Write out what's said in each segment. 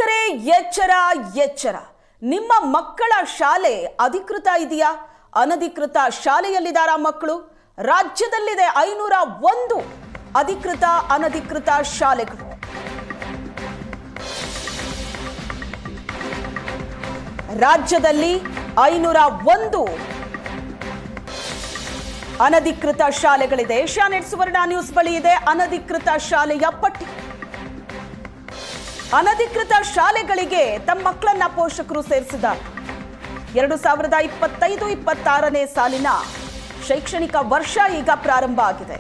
ಪೋಷಕರೇ ಎಚ್ಚರ ಎಚ್ಚರ. ನಿಮ್ಮ ಮಕ್ಕಳ ಶಾಲೆ ಅಧಿಕೃತ ಇದೆಯಾ? ಅನಧಿಕೃತ ಶಾಲೆಯಲ್ಲಿದ್ದಾರಾ ಮಕ್ಕಳು? ರಾಜ್ಯದಲ್ಲಿದೆ 501 ಅಧಿಕೃತ ಅನಧಿಕೃತ ಶಾಲೆಗಳು. ರಾಜ್ಯದಲ್ಲಿ 501 ಅನಧಿಕೃತ ಶಾಲೆಗಳಿದೆ. ಏಷ್ಯಾನೆಟ್ ಸುವರ್ಣ ನ್ಯೂಸ್ ಬಳಿ ಇದೆ ಅನಧಿಕೃತ ಶಾಲೆಯ ಪಟ್ಟಿ. ಅನಧಿಕೃತ ಶಾಲೆಗಳಿಗೆ ತಮ್ಮ ಮಕ್ಕಳನ್ನ ಪೋಷಕರು ಸೇರಿಸಿದ್ದಾರೆ. 2025-26ನೇ ಸಾಲಿನ ಶೈಕ್ಷಣಿಕ ವರ್ಷ ಈಗ ಪ್ರಾರಂಭ ಆಗಿದೆ.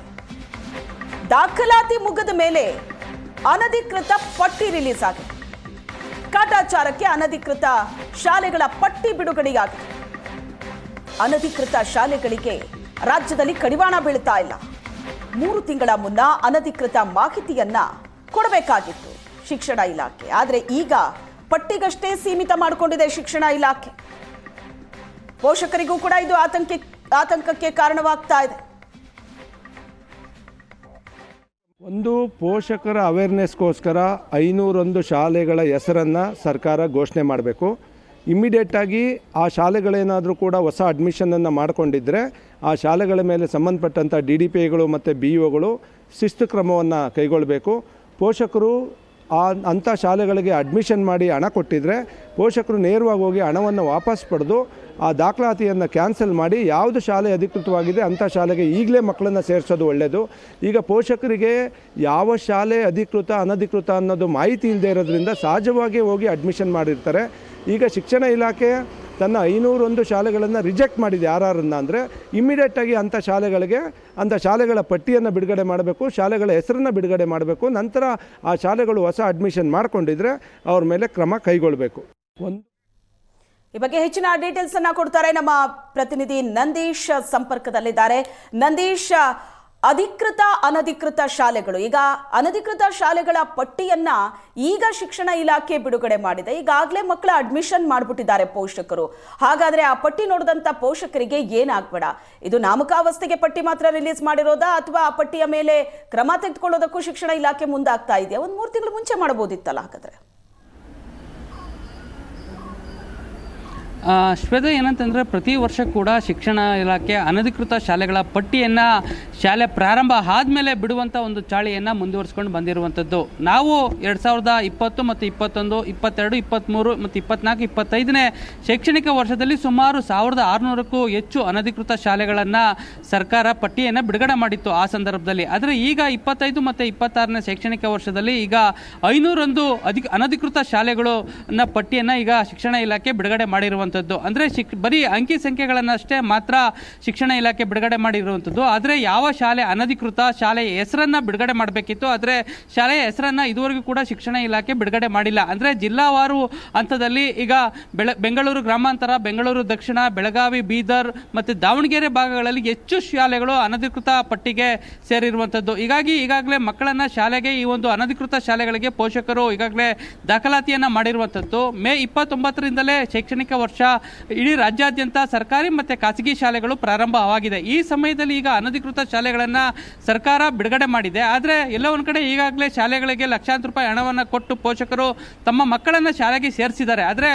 ದಾಖಲಾತಿ ಮುಗಿದ ಮೇಲೆ ಅನಧಿಕೃತ ಪಟ್ಟಿ ರಿಲೀಸ್ ಆಗಿದೆ. ಕಾಟಾಚಾರಕ್ಕೆ ಅನಧಿಕೃತ ಶಾಲೆಗಳ ಪಟ್ಟಿ ಬಿಡುಗಡೆಯಾಗಿದೆ. ಅನಧಿಕೃತ ಶಾಲೆಗಳಿಗೆ ರಾಜ್ಯದಲ್ಲಿ ಕಡಿವಾಣ ಬೀಳ್ತಾ ಇಲ್ಲ. 3 ತಿಂಗಳ ಮುನ್ನ ಅನಧಿಕೃತ ಮಾಹಿತಿಯನ್ನ ಕೊಡಬೇಕಾಗಿತ್ತು ಶಿಕ್ಷಣ ಇಲಾಖೆ. ಆದರೆ ಈಗ ಪಟ್ಟಿಗಷ್ಟೇ ಸೀಮಿತ ಮಾಡಿಕೊಂಡಿದೆ ಶಿಕ್ಷಣ ಇಲಾಖೆ. ಪೋಷಕರಿಗೂ ಕೂಡ ಇದು ಆತಂಕಕ್ಕೆ ಕಾರಣವಾಗ್ತಾ ಇದೆ. ಒಂದು ಪೋಷಕರ ಅವೇರ್ನೆಸ್ಗೋಸ್ಕರ 501 ಶಾಲೆಗಳ ಹೆಸರನ್ನು ಸರ್ಕಾರ ಘೋಷಣೆ ಮಾಡಬೇಕು. ಇಮ್ಮಿಡಿಯೇಟಾಗಿ ಆ ಶಾಲೆಗಳೇನಾದರೂ ಕೂಡ ಹೊಸ ಅಡ್ಮಿಷನನ್ನು ಮಾಡಿಕೊಂಡಿದ್ದರೆ ಆ ಶಾಲೆಗಳ ಮೇಲೆ ಸಂಬಂಧಪಟ್ಟಂಥ DDPIಗಳು ಮತ್ತು BEOಗಳು ಶಿಸ್ತು ಕ್ರಮವನ್ನು ಕೈಗೊಳ್ಳಬೇಕು. ಪೋಷಕರು ಅಂಥ ಶಾಲೆಗಳಿಗೆ ಅಡ್ಮಿಷನ್ ಮಾಡಿ ಹಣ ಕೊಟ್ಟಿದ್ದರೆ ಪೋಷಕರು ನೇರವಾಗಿ ಹೋಗಿ ಹಣವನ್ನು ವಾಪಸ್ ಪಡೆದು ಆ ದಾಖಲಾತಿಯನ್ನು ಕ್ಯಾನ್ಸಲ್ ಮಾಡಿ ಯಾವುದು ಶಾಲೆ ಅಧಿಕೃತವಾಗಿದೆ ಅಂಥ ಶಾಲೆಗೆ ಈಗಲೇ ಮಕ್ಕಳನ್ನು ಸೇರಿಸೋದು ಒಳ್ಳೆಯದು. ಈಗ ಪೋಷಕರಿಗೆ ಯಾವ ಶಾಲೆ ಅಧಿಕೃತ ಅನಧಿಕೃತ ಅನ್ನೋದು ಮಾಹಿತಿ ಇಲ್ಲದೆ ಇರೋದ್ರಿಂದ ಸಹಜವಾಗಿ ಹೋಗಿ ಅಡ್ಮಿಷನ್ ಮಾಡಿರ್ತಾರೆ. ಈಗ ಶಿಕ್ಷಣ ಇಲಾಖೆ ತನ್ನ 501 ಶಾಲೆಗಳನ್ನು ರಿಜೆಕ್ಟ್ ಮಾಡಿದೆ. ಯಾರನ್ನ ಅಂದರೆ ಇಮ್ಮಿಡಿಯೇಟಾಗಿ ಅಂಥ ಶಾಲೆಗಳ ಪಟ್ಟಿಯನ್ನು ಬಿಡುಗಡೆ ಮಾಡಬೇಕು, ಶಾಲೆಗಳ ಹೆಸರನ್ನು ಬಿಡುಗಡೆ ಮಾಡಬೇಕು. ನಂತರ ಆ ಶಾಲೆಗಳು ಹೊಸ ಅಡ್ಮಿಷನ್ ಮಾಡಿಕೊಂಡಿದ್ರೆ ಅವ್ರ ಮೇಲೆ ಕ್ರಮ ಕೈಗೊಳ್ಳಬೇಕು. ಈ ಬಗ್ಗೆ ಹೆಚ್ಚಿನ ಡೀಟೇಲ್ಸ್ ಅನ್ನ ಕೊಡ್ತಾರೆ ನಮ್ಮ ಪ್ರತಿನಿಧಿ ನಂದೀಶ್ ಸಂಪರ್ಕದಲ್ಲಿದ್ದಾರೆ. ನಂದೀಶ್, ಅಧಿಕೃತ ಅನಧಿಕೃತ ಶಾಲೆಗಳು, ಈಗ ಅನಧಿಕೃತ ಶಾಲೆಗಳ ಪಟ್ಟಿಯನ್ನ ಈಗ ಶಿಕ್ಷಣ ಇಲಾಖೆ ಬಿಡುಗಡೆ ಮಾಡಿದೆ. ಈಗಾಗಲೇ ಮಕ್ಕಳ ಅಡ್ಮಿಷನ್ ಮಾಡಿಬಿಟ್ಟಿದ್ದಾರೆ ಪೋಷಕರು. ಹಾಗಾದ್ರೆ ಆ ಪಟ್ಟಿ ನೋಡಿದಂತ ಪೋಷಕರಿಗೆ ಏನಾಗ್ಬೇಡ, ಇದು ನಾಮಕಾವಸ್ಥೆಗೆ ಪಟ್ಟಿ ಮಾತ್ರ ರಿಲೀಸ್ ಮಾಡಿರೋದಾ ಅಥವಾ ಆ ಪಟ್ಟಿಯ ಮೇಲೆ ಕ್ರಮ ತೆಗೆದುಕೊಳ್ಳೋದಕ್ಕೂ ಶಿಕ್ಷಣ ಇಲಾಖೆ ಮುಂದಾಗ್ತಾ ಇದೆಯಾ? 3 ತಿಂಗಳು ಮುಂಚೆ ಮಾಡಬಹುದಿತ್ತಲ್ಲ ಹಾಗಾದ್ರೆ? ಶ್ವೇತ, ಏನಂತಂದರೆ ಪ್ರತಿ ವರ್ಷ ಕೂಡ ಶಿಕ್ಷಣ ಇಲಾಖೆ ಅನಧಿಕೃತ ಶಾಲೆಗಳ ಪಟ್ಟಿಯನ್ನು ಶಾಲೆ ಪ್ರಾರಂಭ ಆದಮೇಲೆ ಬಿಡುವಂಥ ಒಂದು ಚಾಳಿಯನ್ನು ಮುಂದುವರಿಸ್ಕೊಂಡು ಬಂದಿರುವಂಥದ್ದು. ನಾವು 2020 ಮತ್ತು 21, 22, 23 ಮತ್ತು 24, 25ನೇ ಶೈಕ್ಷಣಿಕ ವರ್ಷದಲ್ಲಿ ಸುಮಾರು 1600ಕ್ಕೂ ಹೆಚ್ಚು ಅನಧಿಕೃತ ಶಾಲೆಗಳನ್ನು ಸರ್ಕಾರ ಪಟ್ಟಿಯನ್ನು ಬಿಡುಗಡೆ ಮಾಡಿತ್ತು ಆ ಸಂದರ್ಭದಲ್ಲಿ. ಆದರೆ ಈಗ 25 ಮತ್ತು 26ನೇ ಶೈಕ್ಷಣಿಕ ವರ್ಷದಲ್ಲಿ ಈಗ 501 ಅನಧಿಕೃತ ಶಾಲೆಗಳನ್ನ ಪಟ್ಟಿಯನ್ನು ಈಗ ಶಿಕ್ಷಣ ಇಲಾಖೆ ಬಿಡುಗಡೆ ಮಾಡಿರುವಂಥದ್ದು. ಅಂದ್ರೆ ಬರೀ ಅಂಕಿ ಸಂಖ್ಯೆಗಳನ್ನಷ್ಟೇ ಮಾತ್ರ ಶಿಕ್ಷಣ ಇಲಾಖೆ ಬಿಡುಗಡೆ ಮಾಡಿರುವಂಥದ್ದು. ಆದರೆ ಯಾವ ಶಾಲೆ ಅನಧಿಕೃತ ಶಾಲೆಯ ಹೆಸರನ್ನ ಬಿಡುಗಡೆ ಮಾಡಬೇಕಿತ್ತು, ಆದರೆ ಶಾಲೆಯ ಹೆಸರನ್ನ ಇದುವರೆಗೂ ಕೂಡ ಶಿಕ್ಷಣ ಇಲಾಖೆ ಬಿಡುಗಡೆ ಮಾಡಿಲ್ಲ. ಅಂದ್ರೆ ಜಿಲ್ಲಾವಾರು ಹಂತದಲ್ಲಿ ಈಗ ಬೆಂಗಳೂರು ಗ್ರಾಮಾಂತರ, ಬೆಂಗಳೂರು ದಕ್ಷಿಣ, ಬೆಳಗಾವಿ, ಬೀದರ್ ಮತ್ತು ದಾವಣಗೆರೆ ಭಾಗಗಳಲ್ಲಿ ಹೆಚ್ಚು ಶಾಲೆಗಳು ಅನಧಿಕೃತ ಪಟ್ಟಿಗೆ ಸೇರಿರುವಂಥದ್ದು. ಹೀಗಾಗಿ ಈಗಾಗಲೇ ಮಕ್ಕಳನ್ನ ಶಾಲೆಗೆ, ಈ ಒಂದು ಅನಧಿಕೃತ ಶಾಲೆಗಳಿಗೆ ಪೋಷಕರು ಈಗಾಗಲೇ ದಾಖಲಾತಿಯನ್ನ ಮಾಡಿರುವಂಥದ್ದು. ಮೇ 29ರಿಂದಲೇ ಶೈಕ್ಷಣಿಕ ವರ್ಷ ಇಡೀ ರಾಜ್ಯಾದ್ಯಂತ ಸರ್ಕಾರಿ ಮತ್ತು ಖಾಸಗಿ ಶಾಲೆಗಳು ಪ್ರಾರಂಭವಾಗಿದೆ. ಈ ಸಮಯದಲ್ಲಿ ಈಗ ಅನಧಿಕೃತ ಶಾಲೆಗಳನ್ನು ಸರ್ಕಾರ ಬಿಡುಗಡೆ ಮಾಡಿದೆ. ಆದರೆ ಎಲ್ಲ ಒಂದು ಕಡೆ ಈಗಾಗಲೇ ಶಾಲೆಗಳಿಗೆ ಲಕ್ಷಾಂತರ ರೂಪಾಯಿ ಹಣವನ್ನು ಕೊಟ್ಟು ಪೋಷಕರು ತಮ್ಮ ಮಕ್ಕಳನ್ನು ಶಾಲೆಗೆ ಸೇರಿಸಿದ್ದಾರೆ. ಆದರೆ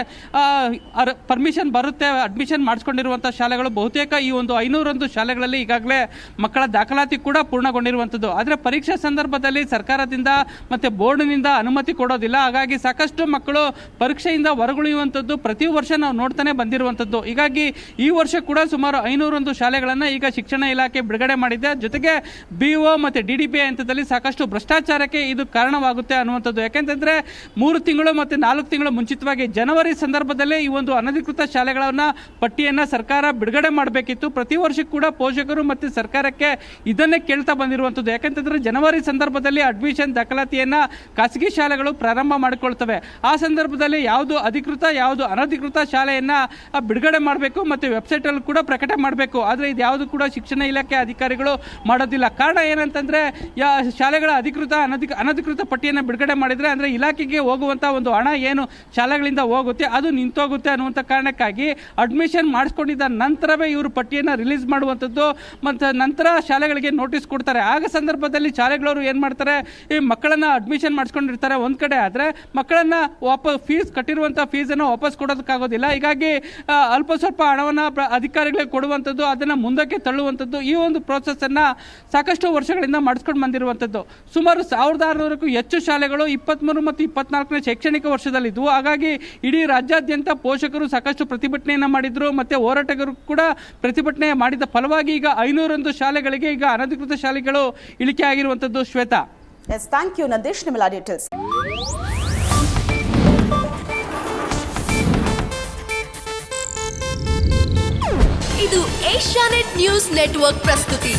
ಪರ್ಮಿಷನ್ ಬರುತ್ತೆ, ಅಡ್ಮಿಷನ್ ಮಾಡಿಸ್ಕೊಂಡಿರುವಂಥ ಶಾಲೆಗಳು ಬಹುತೇಕ ಈ ಒಂದು 501 ಶಾಲೆಗಳಲ್ಲಿ ಈಗಾಗಲೇ ಮಕ್ಕಳ ದಾಖಲಾತಿ ಕೂಡ ಪೂರ್ಣಗೊಂಡಿರುವಂಥದ್ದು. ಆದರೆ ಪರೀಕ್ಷಾ ಸಂದರ್ಭದಲ್ಲಿ ಸರ್ಕಾರದಿಂದ ಮತ್ತು ಬೋರ್ಡ್ನಿಂದ ಅನುಮತಿ ಕೊಡೋದಿಲ್ಲ. ಹಾಗಾಗಿ ಸಾಕಷ್ಟು ಮಕ್ಕಳು ಪರೀಕ್ಷೆಯಿಂದ ಹೊರಗುಳಿಯುವಂಥದ್ದು ಪ್ರತಿ ವರ್ಷ ನಾವು ನೋಡ್ತಾನೆ ಬಂದಿರುವಂಥದ್ದು. ಹೀಗಾಗಿ ಈ ವರ್ಷ ಕೂಡ ಸುಮಾರು 501 ಶಾಲೆಗಳನ್ನು ಈಗ ಶಿಕ್ಷಣ ಇಲಾಖೆ ಬಿಡುಗಡೆ ಮಾಡಿದೆ. ಜೊತೆಗೆ BEO ಮತ್ತು DDPI ಹಂತದಲ್ಲಿ ಸಾಕಷ್ಟು ಭ್ರಷ್ಟಾಚಾರಕ್ಕೆ ಇದು ಕಾರಣವಾಗುತ್ತೆ ಅನ್ನುವಂಥದ್ದು. ಯಾಕೆಂತಂದ್ರೆ 3 ತಿಂಗಳು ಮತ್ತು 4 ತಿಂಗಳು ಮುಂಚಿತವಾಗಿ ಜನವರಿ ಸಂದರ್ಭದಲ್ಲೇ ಈ ಒಂದು ಅನಧಿಕೃತ ಶಾಲೆಗಳನ್ನ ಪಟ್ಟಿಯನ್ನ ಸರ್ಕಾರ ಬಿಡುಗಡೆ ಮಾಡಬೇಕಿತ್ತು. ಪ್ರತಿ ವರ್ಷ ಕೂಡ ಪೋಷಕರು ಮತ್ತು ಸರ್ಕಾರಕ್ಕೆ ಇದನ್ನೇ ಕೇಳ್ತಾ ಬಂದಿರುವಂಥದ್ದು. ಯಾಕೆಂತಂದ್ರೆ ಜನವರಿ ಸಂದರ್ಭದಲ್ಲಿ ಅಡ್ಮಿಷನ್ ದಾಖಲಾತಿಯನ್ನ ಖಾಸಗಿ ಶಾಲೆಗಳು ಪ್ರಾರಂಭ ಮಾಡಿಕೊಳ್ತವೆ. ಆ ಸಂದರ್ಭದಲ್ಲಿ ಯಾವುದು ಅಧಿಕೃತ ಯಾವುದು ಅನಧಿಕೃತ ಶಾಲೆ ಪಟ್ಟಿಯನ್ನು ಬಿಡುಗಡೆ ಮಾಡಬೇಕು ಮತ್ತು ವೆಬ್ಸೈಟಲ್ಲಿ ಕೂಡ ಪ್ರಕಟ ಮಾಡಬೇಕು. ಆದರೆ ಇದು ಯಾವುದು ಕೂಡ ಶಿಕ್ಷಣ ಇಲಾಖೆ ಅಧಿಕಾರಿಗಳು ಮಾಡೋದಿಲ್ಲ. ಕಾರಣ ಏನಂತಂದರೆ ಶಾಲೆಗಳ ಅನಧಿಕೃತ ಪಟ್ಟಿಯನ್ನು ಬಿಡುಗಡೆ ಮಾಡಿದರೆ ಅಂದರೆ ಇಲಾಖೆಗೆ ಹೋಗುವಂಥ ಒಂದು ಹಣ ಏನು ಶಾಲೆಗಳಿಂದ ಹೋಗುತ್ತೆ ಅದು ನಿಂತೋಗುತ್ತೆ ಅನ್ನುವಂಥ ಕಾರಣಕ್ಕಾಗಿ ಅಡ್ಮಿಷನ್ ಮಾಡಿಸ್ಕೊಂಡಿದ್ದ ನಂತರವೇ ಇವರು ಪಟ್ಟಿಯನ್ನು ರಿಲೀಸ್ ಮಾಡುವಂಥದ್ದು ಮತ್ತು ನಂತರ ಶಾಲೆಗಳಿಗೆ ನೋಟಿಸ್ ಕೊಡ್ತಾರೆ. ಆಗ ಸಂದರ್ಭದಲ್ಲಿ ಶಾಲೆಗಳವರು ಏನು ಮಾಡ್ತಾರೆ, ಈ ಮಕ್ಕಳನ್ನು ಅಡ್ಮಿಷನ್ ಮಾಡಿಸ್ಕೊಂಡಿರ್ತಾರೆ ಒಂದು ಕಡೆ, ಆದರೆ ಮಕ್ಕಳನ್ನು ಕಟ್ಟಿರುವಂಥ ಫೀಸನ್ನು ವಾಪಸ್ ಕೊಡೋದಕ್ಕಾಗೋದಿಲ್ಲ. ಹೀಗಾಗಿ ಅಲ್ಪ ಸ್ವಲ್ಪ ಹಣವನ್ನು ಅಧಿಕಾರಿಗಳಿಗೆ ಕೊಡುವಂಥದ್ದು, ಅದನ್ನು ಮುಂದಕ್ಕೆ ತಳ್ಳುವಂಥದ್ದು, ಈ ಒಂದು ಪ್ರೋಸೆಸ್ಸನ್ನು ಸಾಕಷ್ಟು ವರ್ಷಗಳಿಂದ ಮಾಡಿಸ್ಕೊಂಡು ಬಂದಿರುವಂಥದ್ದು. ಸುಮಾರು 1600ಕ್ಕೂ ಹೆಚ್ಚು ಶಾಲೆಗಳು 23 ಮತ್ತು 24ನೇ ಶೈಕ್ಷಣಿಕ ವರ್ಷದಲ್ಲಿದ್ದವು. ಹಾಗಾಗಿ ಇಡೀ ರಾಜ್ಯಾದ್ಯಂತ ಪೋಷಕರು ಸಾಕಷ್ಟು ಪ್ರತಿಭಟನೆಯನ್ನು ಮಾಡಿದರು ಮತ್ತು ಹೋರಾಟಗಾರರು ಕೂಡ ಪ್ರತಿಭಟನೆ ಮಾಡಿದ ಫಲವಾಗಿ ಈಗ 501 ಶಾಲೆಗಳಿಗೆ ಈಗ ಅನಧಿಕೃತ ಶಾಲೆಗಳು ಇಳಿಕೆ ಆಗಿರುವಂಥದ್ದು. Shweta. Yes, thank you Nandish, ನಿಮ್ಮೆಲ್ಲ ಡೀಟೇಲ್ಸ್. ಇದು ಏಷ್ಯಾನೆಟ್ ನ್ಯೂಸ್ ನೆಟ್ವರ್ಕ್ ಪ್ರಸ್ತುತಿ.